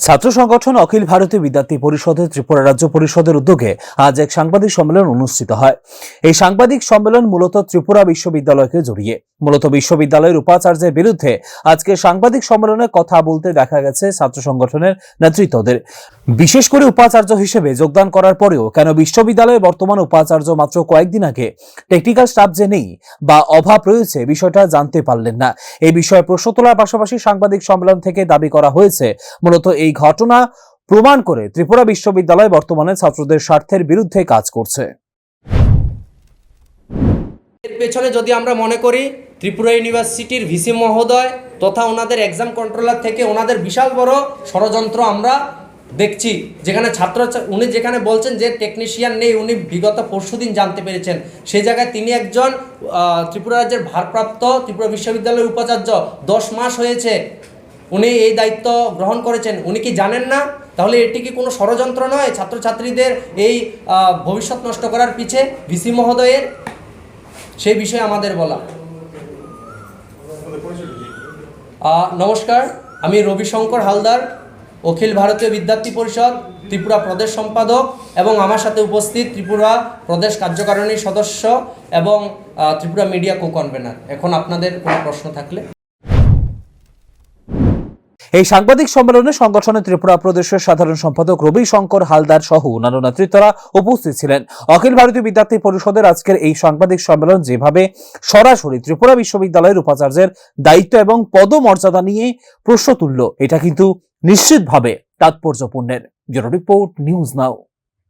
ছাত্র সংগঠন অখিল ভারতীয় বিদ্যার্থী পরিষদের ত্রিপুরা রাজ্য পরিষদের উদ্যোগে আজ এক সাংবাদিক সম্মেলন অনুষ্ঠিত হয়। এই সাংবাদিক সম্মেলন মূলত ত্রিপুরা বিশ্ববিদ্যালয়কে জড়িয়ে মূলত বিশ্ববিদ্যালয়ের উপাচার্যের বিরুদ্ধে আজকে সাংবাদিক সম্মেলনে কথা বলতে দেখা গেছে ছাত্র সংগঠনের নেতৃত্বদের। বিশেষ করে উপাচার্য হিসেবে যোগদান করার পরেও কেন বিশ্ববিদ্যালয়ের বর্তমান উপাচার্য মাত্র কয়েকদিন আগে টেকনিক্যাল স্টাফ যে নেই বা অভাব রয়েছে বিষয়টা জানতে পারলেন না। এই বিষয়ে প্রশ্ন তোলার পাশাপাশি সাংবাদিক সম্মেলন থেকে দাবি করা হয়েছে মূলত এই ঘটনা প্রমাণ করে ত্রিপুরা বিশ্ববিদ্যালয় বর্তমানে ছাত্রদের স্বার্থের বিরুদ্ধে কাজ করছে। এর পেছনে যদি আমরা মনে করি ত্রিপুরা ইউনিভার্সিটির ভিসি মহোদয় তথা ওনাদের এক্সাম কন্ট্রোলার থেকে ওনাদের বিশাল বড় ষড়যন্ত্র আমরা দেখছি, যেখানে উনি যেখানে বলছেন যে টেকনিশিয়ান নেই, উনি বিগত পরশুদিন জানতে পেরেছেন। সেই জায়গায় তিনি একজন ত্রিপুরা রাজ্যের ভারপ্রাপ্ত ত্রিপুরা বিশ্ববিদ্যালয়ের উপাচার্য, 10 মাস হয়েছে উনি এই দায়িত্ব গ্রহণ করেছেন। উনি কি জানেন না? তাহলে এটি কি কোনো ষড়যন্ত্র নয় ছাত্রছাত্রীদের এই ভবিষ্যৎ নষ্ট করার পিছে ভিসি মহোদয়ের? সেই বিষয়ে আমাদের বলা। নমস্কার, আমি রবিশঙ্কর হালদার, অখিল ভারতীয় বিদ্যার্থী পরিষদ ত্রিপুরা প্রদেশ সম্পাদক, এবং আমার সাথে উপস্থিত ত্রিপুরা প্রদেশ কার্যকারিণীর সদস্য এবং ত্রিপুরা মিডিয়া কো কনভেনার। এখন আপনাদের কোনো প্রশ্ন থাকলে। এই সাংবাদিক সম্মেলনে সংগঠনের ত্রিপুরা প্রদেশের সাধারণ সম্পাদক রবিশঙ্কর হালদার সহ অন্যান্য নেতৃত্বরা উপস্থিত ছিলেন। অখিল ভারতীয় বিদ্যার্থী পরিষদের আজকের এই সাংবাদিক সম্মেলন যেভাবে সরাসরি ত্রিপুরা বিশ্ববিদ্যালয়ের উপাচার্যের দায়িত্ব এবং পদমর্যাদা নিয়ে প্রশ্ন তুলল, এটা কিন্তু নিশ্চিতভাবে তাৎপর্যপূর্ণের। ব্যুরো রিপোর্ট, নিউজ নাও।